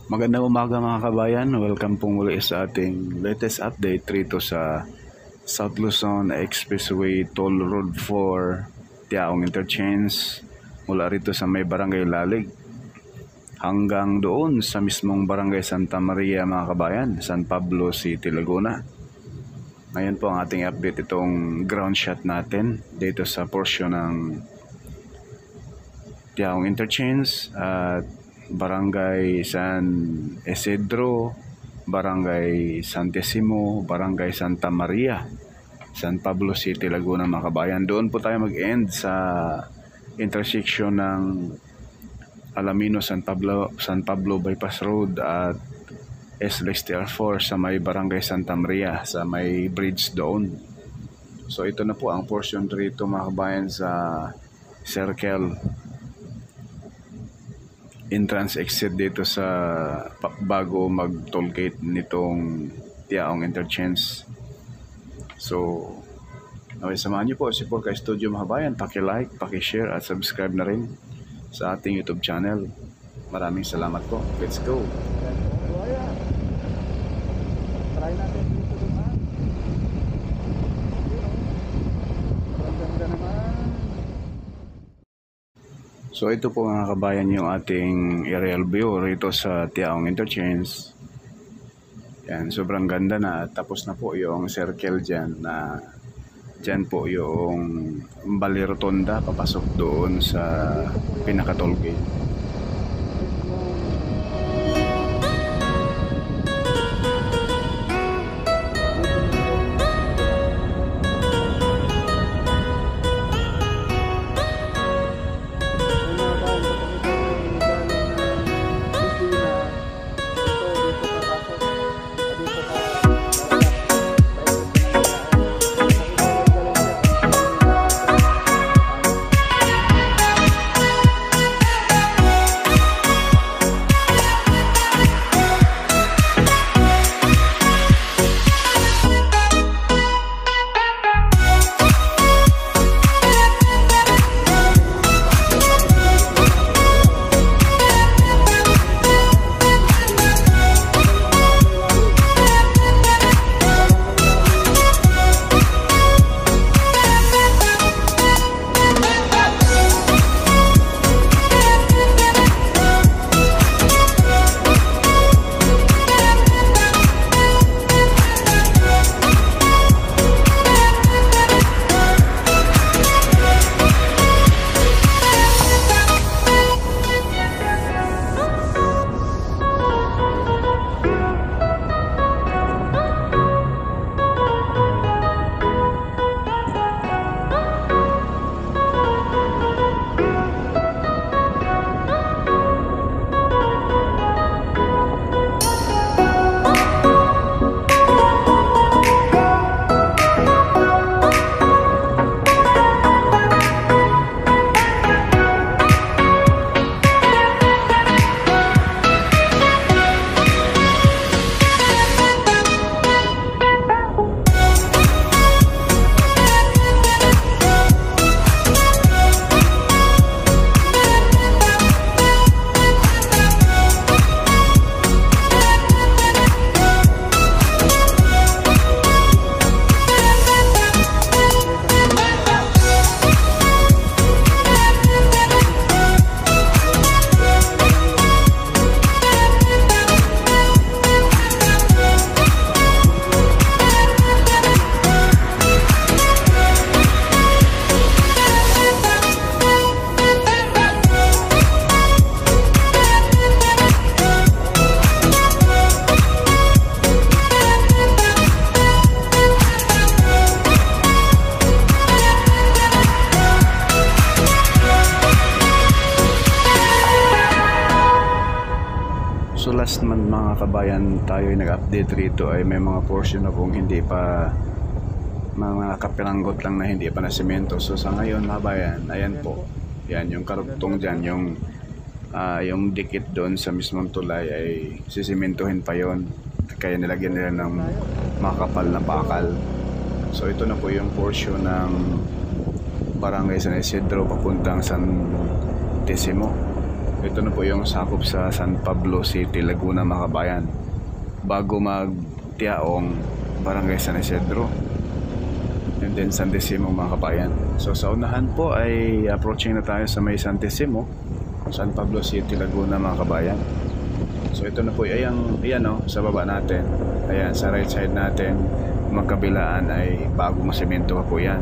Magandang umaga mga kabayan, welcome po muli sa ating latest update rito sa South Luzon Expressway Toll Road 4 Tiaong Interchange mula rito sa may Barangay Lalig hanggang doon sa mismong Barangay Santa Maria mga kabayan, San Pablo City, Laguna. Ngayon po ang ating update, itong ground shot natin dito sa portion ng Tiaong Interchange at Barangay San Isidro, Barangay Santissimo, Barangay Santa Maria, San Pablo City, Laguna mga kabayan. Doon po tayo mag-end sa intersection ng Alamino San Pablo Bypass Road at S64 sa may Barangay Santa Maria, sa may bridge doon. So ito na po ang portion rito mga kabayan sa circle entrance exit dito sa bago mag tollgate nitong Tiaong Interchange. So samahan niyo po si Porka Studio mga kabayan, paki-like, paki-share at subscribe na rin sa ating YouTube channel. Maraming salamat po. Let's go. Try natin dito naman. Ganda naman. So ito po mga kabayan yung ating aerial view rito sa Tiaong Interchange. Yan, sobrang ganda na. Tapos na po yung circle dyan na dyan po yung Bali Rotonda papasok doon sa pinaka-tollgate. So last month mga kabayan, tayo ay nag-update rito ay may mga portion na kung hindi pa, mga kapiranggot lang na hindi pa na semento. So sa ngayon mga kabayan, ayan po, yan yung karugtong dyan, yung dikit doon sa mismong tulay ay sisimentohin pa yon, kaya nilagyan nila ng makapal na bakal. So ito na po yung portion ng Barangay San Isidro papuntang Santissimo. Ito na po yung sakop sa San Pablo City, Laguna, mga kabayan. Bago mag-Tiaong, Barangay San Isidro. And then Santissimo, mga kabayan. So sa unahan po ay approaching na tayo sa may Santissimo, San Pablo City, Laguna, mga kabayan. So ito na po, ayan o, sa baba natin. Ayan, sa right side natin, magkabilaan ay bagong semento pa po yan.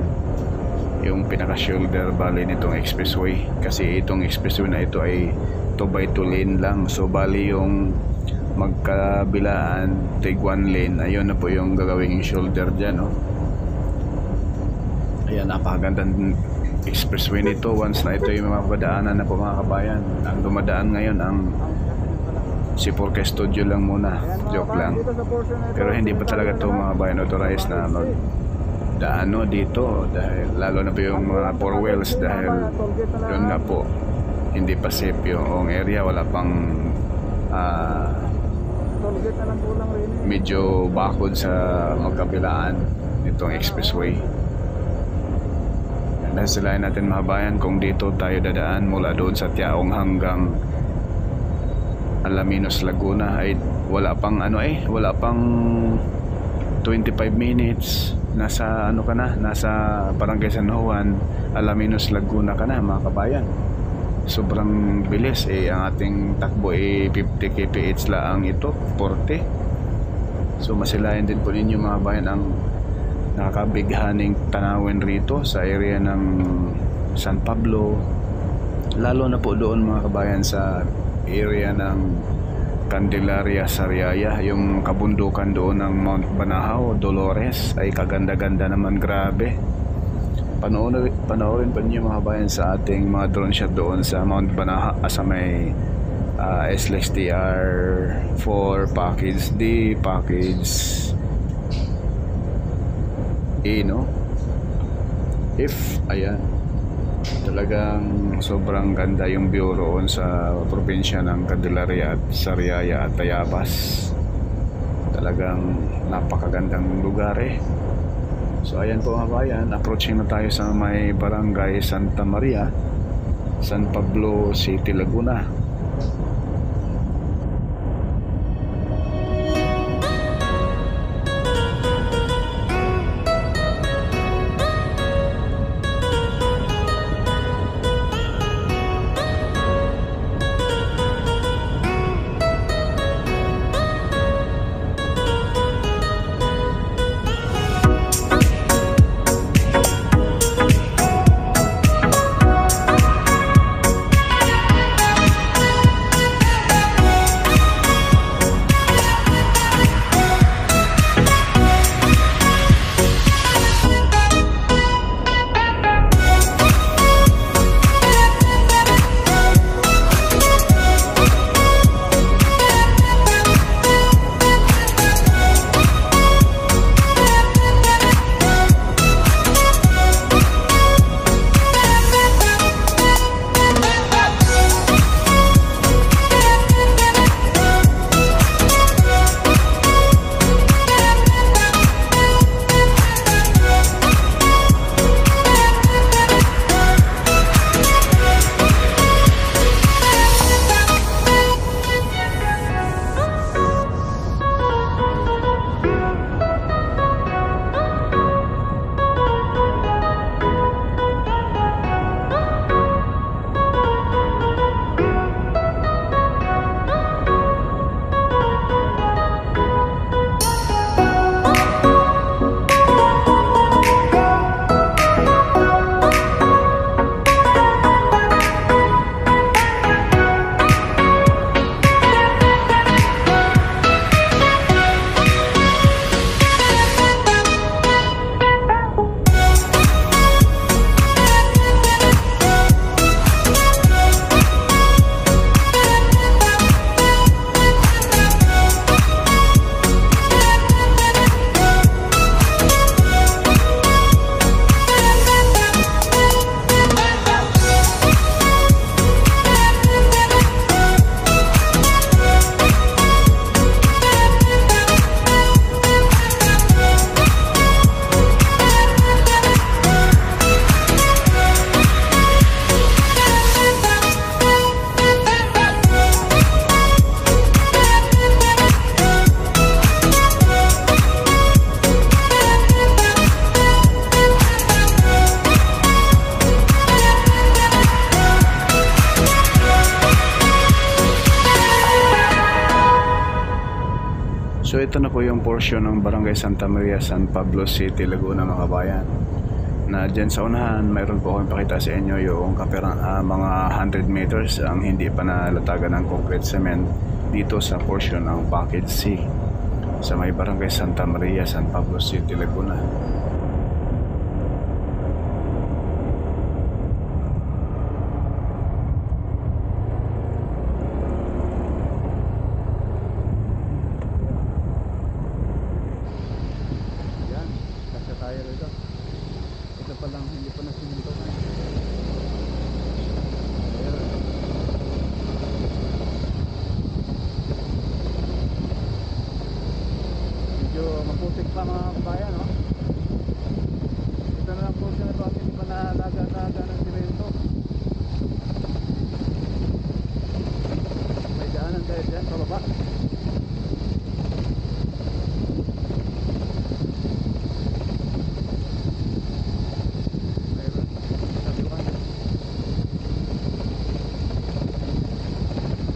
Yung pinaka-shoulder bali nitong expressway. Kasi itong expressway na ito ay 2x2 lane lang. So bali yung magkabilaan, tig 1 lane, ayun na po yung gagawing shoulder dyan, no? Ayan, napakagandang expressway nito. Once na ito yung mga padaanan na po, mga kabayan. Ang dumadaan ngayon ang si Porke Studio lang muna, joke lang. Pero hindi pa talaga ito, mga kabayan, authorized na daano dito, dahil lalo na po yung mga 4 wheels, dahil yun nga po, hindi pa safe yung area. Wala pang medyo bakod sa magkabilaan itong expressway. Nasilayan natin, mga bayan, kung dito tayo dadaan mula doon sa Tiaong hanggang Alaminos, Laguna, ay wala pang wala pang 25 minutes nasa nasa Barangay San Juan, Alaminos, Laguna ka na, mga kabayan. Sobrang bilis ang ating takbo 50 kph lang ito, 40. So masilayan din po ninyo, mga bayan, ang nakakabighaning tanawin rito sa area ng San Pablo, lalo na po doon, mga kabayan, sa area ng Candelaria, Sariaya, yung kabundukan doon ng Mount Banahaw, Dolores, ay kaganda-ganda naman, grabe. Panoorin pa niyo, mga kabayan, sa ating mga drone shot doon sa Mount Banahaw, sa may SLXTR 4 package D, package E, no? Ayan, talagang sobrang ganda yung view roon sa probinsya ng Candelaria at Sariaya at Tayabas. Talagang napakagandang lugar So ayan po, mga bayan, approaching na tayo sa may Barangay Santa Maria, San Pablo City, Laguna. So ito na po yung portion ng Barangay Santa Maria, San Pablo City, Laguna, mga kabayan. Na dyan sa unahan, mayroon po akong pakita sa inyo yung mga 100 meters ang hindi pa nalatagan ng concrete cement dito sa portion ng Package C sa may Barangay Santa Maria, San Pablo City, Laguna. Yan, kasi tayo rito. Ito pa lang, hindi pa nasiminto na. Medyo maputik pa mga kabayan, no? Ito na lang po siya ito at hindi pa nalaga ng simento. May daanan tayo dyan sa baba.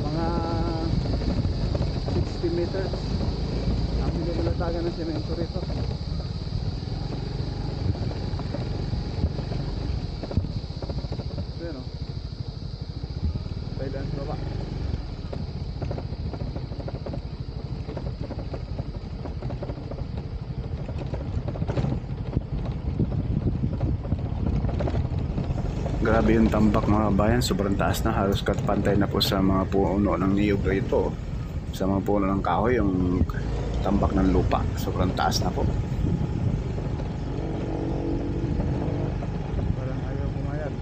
Mga 60 meters ang hindi nalatagan ng semento rito. Ayan o, Thailand sa baba. Grabe yung tambak mga bayan, sobrang taas na, halos katpantay na po sa mga puno ng niyog rito. Sa mga puno ng kahoy, yung tambak ng lupa, sobrang taas na po. Parang ayaw pumayag.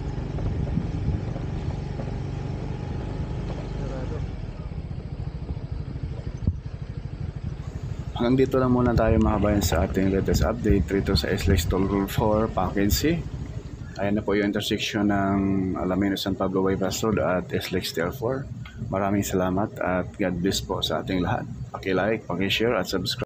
Hanggang dito lang muna tayo mga bayan sa ating latest update rito sa SLEX Toll Road 4 Package C. Ayan na po yung intersection ng Alaminos San Pablo Bypass Road at SLEX TL4. Maraming salamat at God bless po sa ating lahat. Paki-like, paki-share at subscribe.